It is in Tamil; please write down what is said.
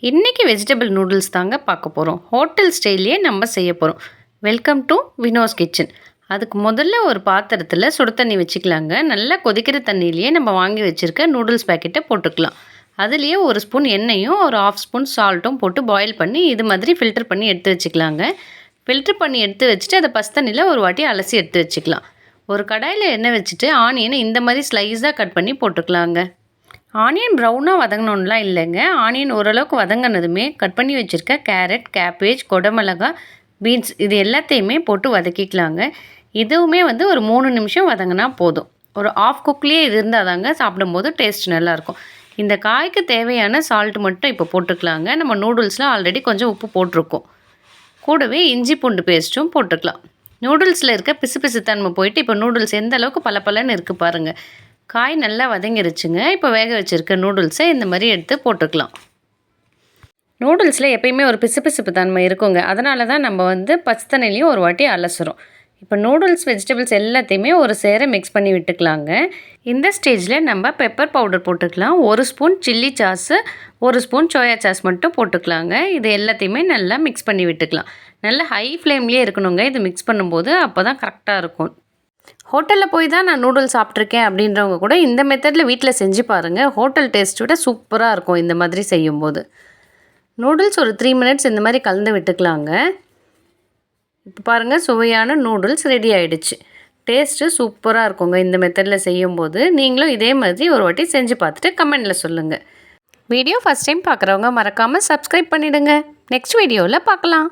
இன்றைக்கி வெஜிடபிள் நூடுல்ஸ் தாங்க பார்க்க போகிறோம். ஹோட்டல் ஸ்டைல்லையே நம்ம செய்ய போகிறோம். Welcome to Vino's kitchen. அதுக்கு முதல்ல ஒரு பாத்திரத்தில் சுடு தண்ணி வச்சுக்கலாங்க. நல்லா கொதிக்கிற தண்ணியிலேயே நம்ம வாங்கி வச்சுருக்க நூடுல்ஸ் பேக்கெட்டை போட்டுக்கலாம். அதுலேயே ஒரு ஸ்பூன் எண்ணெயும் ஒரு 1/2 ஸ்பூன் சால்ட்டும் போட்டு பாயில் பண்ணி இது மாதிரி ஃபில்டர் பண்ணி எடுத்து வச்சுக்கலாங்க. ஃபில்டர் பண்ணி எடுத்து வச்சுட்டு அதை பஸ் தண்ணியில் ஒரு வாட்டி அலசி எடுத்து வச்சுக்கலாம். ஒரு கடாயில் எண்ணெய் வச்சுட்டு ஆனியனை இந்த மாதிரி ஸ்லைஸாக கட் பண்ணி போட்டுக்கலாங்க. ஆனியன் ப்ரௌனாக வதங்கணும்லாம் இல்லைங்க. ஆனியன் ஓரளவுக்கு வதங்கினதுமே கட் பண்ணி வச்சுருக்க கேரட், கேபேஜ், கொடமிளகா, பீன்ஸ் இது எல்லாத்தையுமே போட்டு வதக்கிக்கலாங்க. இதுவுமே ஒரு 3 நிமிஷம் வதங்கினா போதும். ஒரு ஆஃப் குக்லேயே இது இருந்தால் தாங்க சாப்பிடும்போது டேஸ்ட் நல்லாயிருக்கும். இந்த காய்க்கு தேவையான சால்ட் மட்டும் இப்போ போட்டுக்கலாங்க. நம்ம நூடுல்ஸில் ஆல்ரெடி கொஞ்சம் உப்பு போட்டிருக்கோம். கூடவே இஞ்சி பூண்டு பேஸ்ட்டும் போட்டுக்கலாம். நூடுல்ஸில் இருக்க பிசு தன்மை போயிட்டு இப்போ நூடுல்ஸ் எந்த அளவுக்கு பளபளன்னு இருக்குது பாருங்கள். காய் நல்லா வதங்கிருச்சுங்க. இப்போ வேக வச்சுருக்க நூடுல்ஸை இந்த மாதிரி எடுத்து போட்டுக்கலாம். நூடுல்ஸில் எப்பயுமே ஒரு பிசுபிசுப்பு தன்மை இருக்குங்க. அதனால தான் நம்ம பச்சை தண்ணிலையும் ஒரு வாட்டி அலசுகிறோம். இப்போ நூடுல்ஸ் வெஜிடபிள்ஸ் எல்லாத்தையுமே ஒரு சேர மிக்ஸ் பண்ணி விட்டுக்கலாங்க. இந்த ஸ்டேஜில் நம்ம பெப்பர் பவுடர் போட்டுக்கலாம். 1 spoon chilli sauce, 1 spoon soya sauce மட்டும் போட்டுக்கலாங்க. இது எல்லாத்தையுமே நல்லா மிக்ஸ் பண்ணி விட்டுக்கலாம். நல்லா ஹை ஃப்ளேம்லேயே இருக்கணுங்க இது மிக்ஸ் பண்ணும்போது. அப்போ தான் கரெக்டாக இருக்கும். ஹோட்டலில் போய் தான் நான் நூடுல்ஸ் சாப்பிட்ருக்கேன் அப்படின்றவங்க கூட இந்த மெத்தடில் வீட்டில் செஞ்சு பாருங்கள். ஹோட்டல் டேஸ்ட் விட சூப்பராக இருக்கும் இந்த மாதிரி செய்யும்போது. நூடுல்ஸ் ஒரு 3 மினிட்ஸ் இந்த மாதிரி கலந்து விட்டுக்கலாங்க. இப்போ பாருங்கள், சுவையான நூடுல்ஸ் ரெடி ஆகிடுச்சு. டேஸ்ட்டு சூப்பராக இருக்குங்க இந்த மெத்தடில் செய்யும்போது. நீங்களும் இதே மாதிரி ஒரு வாட்டி செஞ்சு பார்த்துட்டு கமெண்டில் சொல்லுங்கள். வீடியோ ஃபஸ்ட் டைம் பார்க்குறவங்க மறக்காமல் சப்ஸ்கிரைப் பண்ணிவிடுங்க. நெக்ஸ்ட் வீடியோவில் பார்க்கலாம்.